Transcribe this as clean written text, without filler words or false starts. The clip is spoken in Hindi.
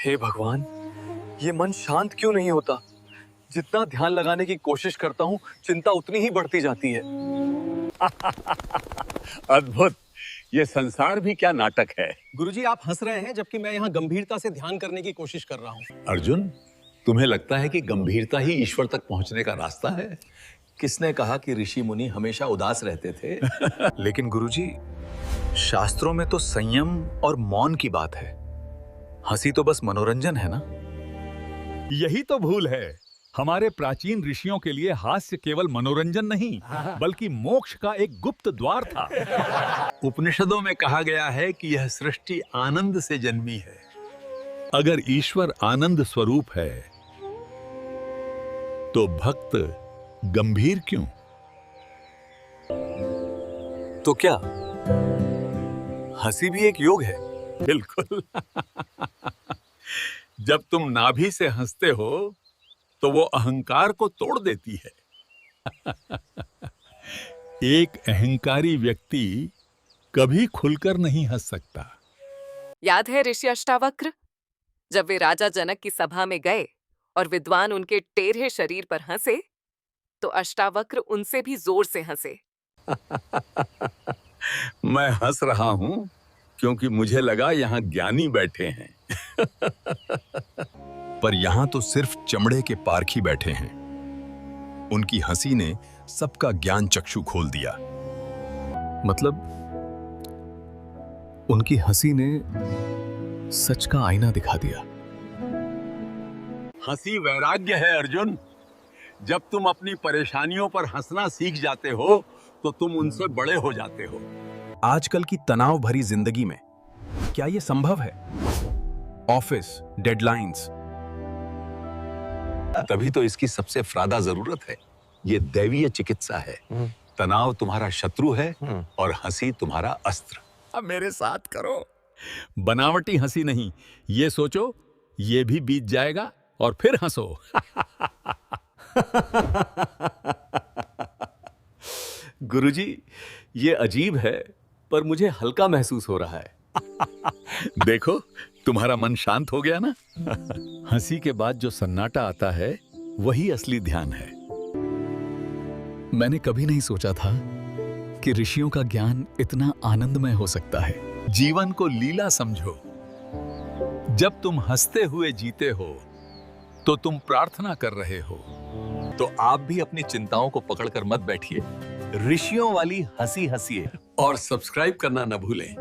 हे भगवान, ये मन शांत क्यों नहीं होता? जितना ध्यान लगाने की कोशिश करता हूँ, चिंता उतनी ही बढ़ती जाती है। अद्भुत। ये संसार भी क्या नाटक है। गुरुजी, आप हंस रहे हैं जबकि मैं यहाँ गंभीरता से ध्यान करने की कोशिश कर रहा हूँ। अर्जुन, तुम्हें लगता है कि गंभीरता ही ईश्वर तक पहुंचने का रास्ता है? किसने कहा कि ऋषि मुनि हमेशा उदास रहते थे? लेकिन गुरुजी, शास्त्रों में तो संयम और मौन की बात है। हंसी तो बस मनोरंजन है ना? यही तो भूल है। हमारे प्राचीन ऋषियों के लिए हास्य केवल मनोरंजन नहीं, बल्कि मोक्ष का एक गुप्त द्वार था। उपनिषदों में कहा गया है कि यह सृष्टि आनंद से जन्मी है। अगर ईश्वर आनंद स्वरूप है, तो भक्त गंभीर क्यों? तो क्या हंसी भी एक योग है? बिल्कुल। जब तुम नाभि से हंसते हो तो वो अहंकार को तोड़ देती है। एक अहंकारी व्यक्ति कभी खुलकर नहीं हंस सकता। याद है ऋषि अष्टावक्र? जब वे राजा जनक की सभा में गए और विद्वान उनके टेढ़े शरीर पर हंसे, तो अष्टावक्र उनसे भी जोर से हंसे। मैं हंस रहा हूं क्योंकि मुझे लगा यहां ज्ञानी बैठे हैं। पर यहां तो सिर्फ चमड़े के पारखी बैठे हैं। उनकी हंसी ने सबका ज्ञान चक्षु खोल दिया। मतलब उनकी हंसी ने सच का आईना दिखा दिया। हंसी वैराग्य है अर्जुन। जब तुम अपनी परेशानियों पर हंसना सीख जाते हो तो तुम उनसे बड़े हो जाते हो। आजकल की तनाव भरी जिंदगी में क्या यह संभव है? Office, deadlines. तभी तो इसकी सबसे ज्यादा जरूरत है। ये दैवीय चिकित्सा है। तनाव तुम्हारा शत्रु है और हंसी तुम्हारा अस्त्र। अब मेरे साथ करो। बनावटी हंसी नहीं, ये सोचो ये भी बीत जाएगा और फिर हंसो। गुरुजी, ये अजीब है, पर मुझे हल्का महसूस हो रहा है। देखो, तुम्हारा मन शांत हो गया ना? हंसी के बाद जो सन्नाटा आता है, वही असली ध्यान है। मैंने कभी नहीं सोचा था कि ऋषियों का ज्ञान इतना आनंदमय हो सकता है। जीवन को लीला समझो। जब तुम हंसते हुए जीते हो, तो तुम प्रार्थना कर रहे हो। तो आप भी अपनी चिंताओं को पकड़कर मत बैठिए। ऋषियों वाली हंसी हंसिए और सब्सक्राइब करना न भूलें।